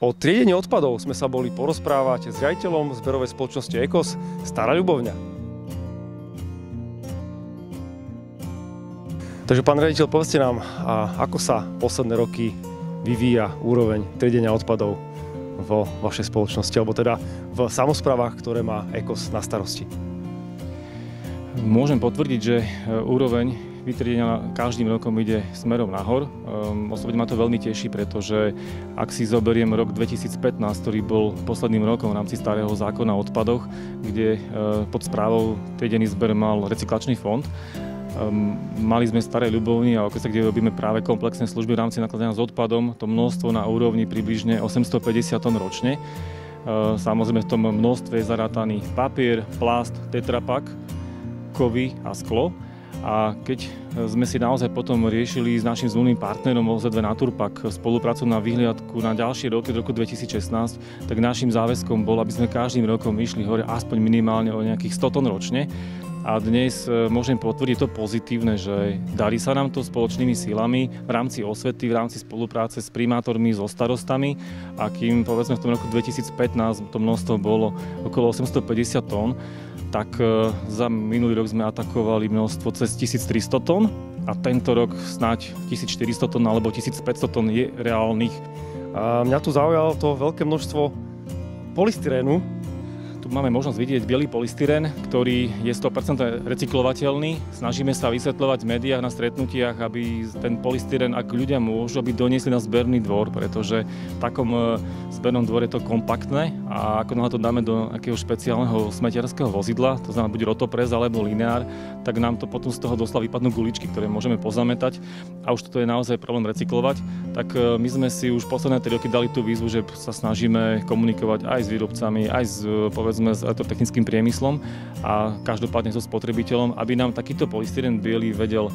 O triedení odpadov sme sa boli porozprávať s riaditeľom zberovej spoločnosti EKOS Stará Ľubovňa. Takže pán riaditeľ, povedzte nám, ako sa posledné roky vyvíja úroveň triedenia odpadov vo vašej spoločnosti, alebo teda v samosprávach, ktoré má EKOS na starosti. Môžem potvrdiť, že úroveň vytriedenia každým rokom ide smerom nahor. Osobne ma to veľmi teší, pretože ak si zoberiem rok 2015, ktorý bol posledným rokom v rámci starého zákona o odpadoch, kde pod správou triedený zber mal recyklačný fond, mali sme Staré Ľubovni a okrese, kde robíme práve komplexné služby v rámci nakladania s odpadom, to množstvo na úrovni približne 850 tón ročne. Samozrejme v tom množstve je zarátaný papier, plast, tetrapak, kovy a sklo. A keď sme si naozaj potom riešili s našim zmluvným partnerom OZV Naturpak spoluprácu na vyhliadku na ďalšie roky od roku 2016, tak našim záväzkom bolo, aby sme každým rokom išli hore aspoň minimálne o nejakých 100 tón ročne. A dnes môžem potvrdiť to pozitívne, že darí sa nám to spoločnými silami v rámci osvety, v rámci spolupráce s primátormi, so starostami. A kým povedzme v tom roku 2015 to množstvo bolo okolo 850 tón, tak za minulý rok sme atakovali množstvo cez 1300 tón a tento rok snáď 1400 tón alebo 1500 tón je reálnych. A mňa tu zaujalo to veľké množstvo polystyrénu. Tu máme možnosť vidieť biely polystyrén, ktorý je 100% recyklovateľný. Snažíme sa vysvetľovať v médiách na stretnutiach, aby ten polystyrén, ak ľudia môžu, aby doniesli na zberný dvor, pretože v takom zbernom dvore je to kompaktné a ako to dáme do akého špeciálneho smetiarského vozidla, to znamená buď rotopres alebo lineár, tak nám to potom z toho doslova vypadnú guličky, ktoré môžeme pozametať a už toto je naozaj problém recyklovať. Tak my sme si už posledné 3 roky dali tú výzvu, že sa snažíme komunikovať aj s výrobcami, aj s elektrotechnickým priemyslom a každopádne so spotrebiteľom, aby nám takýto polystyrén biely vedel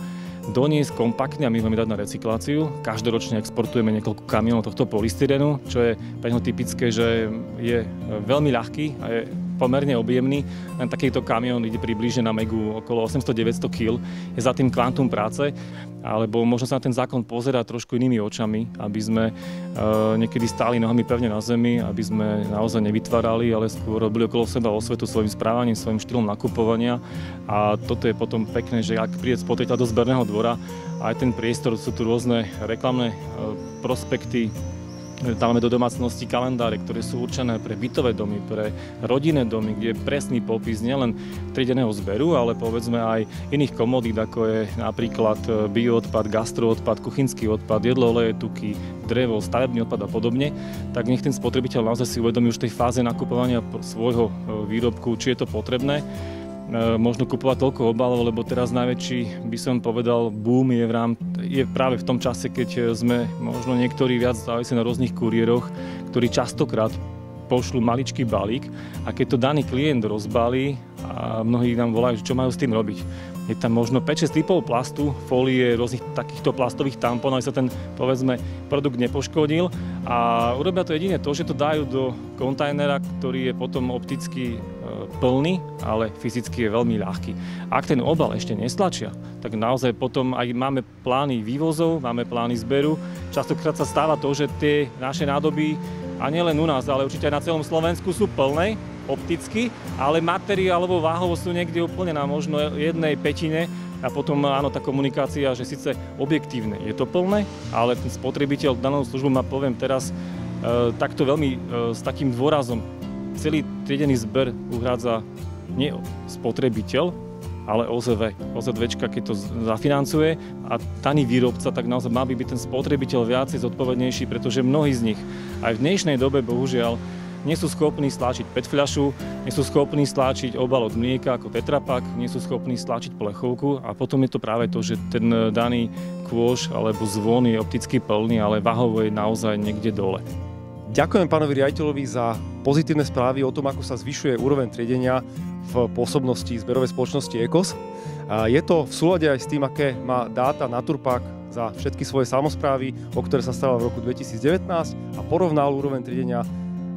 doniesť kompaktne a my ho dať na recykláciu. Každoročne exportujeme niekoľko kamionov tohto polystyrénu, čo je pre neho typické, že je veľmi ľahký a je pomerne objemný. Len takýto kamión ide približne na megu okolo 800-900 kg. Je za tým kvantum práce, alebo možno sa na ten zákon pozerať trošku inými očami, aby sme niekedy stáli nohami pevne na zemi, aby sme naozaj nevytvárali, ale skôr robili okolo seba osvetu svojim správaním, svojim štýlom nakupovania. A toto je potom pekné, že ak príde spotrebiteľ do zberného dvora, aj ten priestor, sú tu rôzne reklamné prospekty, dávame do domácnosti kalendáre, ktoré sú určené pre bytové domy, pre rodinné domy, kde je presný popis nielen triedeného zberu, ale povedzme aj iných komodít, ako je napríklad bioodpad, gastroodpad, kuchynský odpad, jedlo, oleje, tuky, drevo, stavebný odpad a podobne, tak nech ten spotrebiteľ naozaj si uvedomí už v tej fáze nakupovania svojho výrobku, či je to potrebné. Možno kupovať toľko obalov, lebo teraz najväčší, by som povedal, boom je práve v tom čase, keď sme možno niektorí viac závisí na rôznych kuriéroch, ktorí častokrát pošlú maličký balík a keď to daný klient rozbalí a mnohí nám volajú, čo majú s tým robiť. Je tam možno 5-6 typov plastu, fólie, rôznych takýchto plastových tampónov, aby sa ten, povedzme, produkt nepoškodil a urobia to jedine to, že to dajú do kontajnera, ktorý je potom opticky plný, ale fyzicky je veľmi ľahký. Ak ten obal ešte nestlačia, tak naozaj potom aj máme plány vývozov, máme plány zberu. Častokrát sa stáva to, že tie naše nádoby, a nielen u nás, ale určite aj na celom Slovensku sú plné, opticky, ale materiálovo váhovo sú niekde úplne na možno 1/5 a potom áno, tá komunikácia, že síce objektívne je to plné, ale ten spotrebiteľ danú službu ma poviem teraz takto veľmi s takým dôrazom. Celý triedený zber uhrádza nie spotrebiteľ, ale OZV. OZVčka, keď to zafinancuje a daný výrobca, tak naozaj má byť ten spotrebiteľ viacej zodpovednejší, pretože mnohí z nich aj v dnešnej dobe, bohužiaľ, nie sú schopní stlačiť PET fľašu, nie sú schopní stlačiť obal od mlieka ako tetrapak, nie sú schopní stlačiť plechovku a potom je to práve to, že ten daný kôš alebo zvon je opticky plný, ale váhovo je naozaj niekde dole. Ďakujem pánovi riaditeľovi za pozitívne správy o tom, ako sa zvyšuje úroveň triedenia v pôsobnosti zberovej spoločnosti EKOS. Je to v súlade aj s tým, aké má dáta Naturpak za všetky svoje samosprávy, o ktoré sa staral v roku 2019 a porovnal úroveň triedenia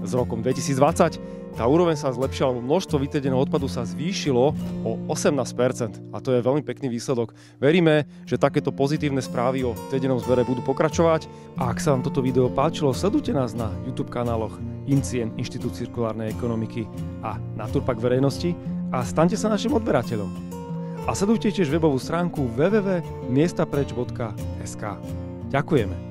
s rokom 2020 tá úroveň sa zlepšila, množstvo vytriedeného odpadu sa zvýšilo o 18% a to je veľmi pekný výsledok. Veríme, že takéto pozitívne správy o triedenom zbere budú pokračovať a ak sa vám toto video páčilo, sledujte nás na YouTube kanáloch INCIEN, Inštitút cirkulárnej ekonomiky a Naturpak verejnosti a staňte sa našim odberateľom. A sledujte tiež webovú stránku www.miestapreč.sk. Ďakujeme.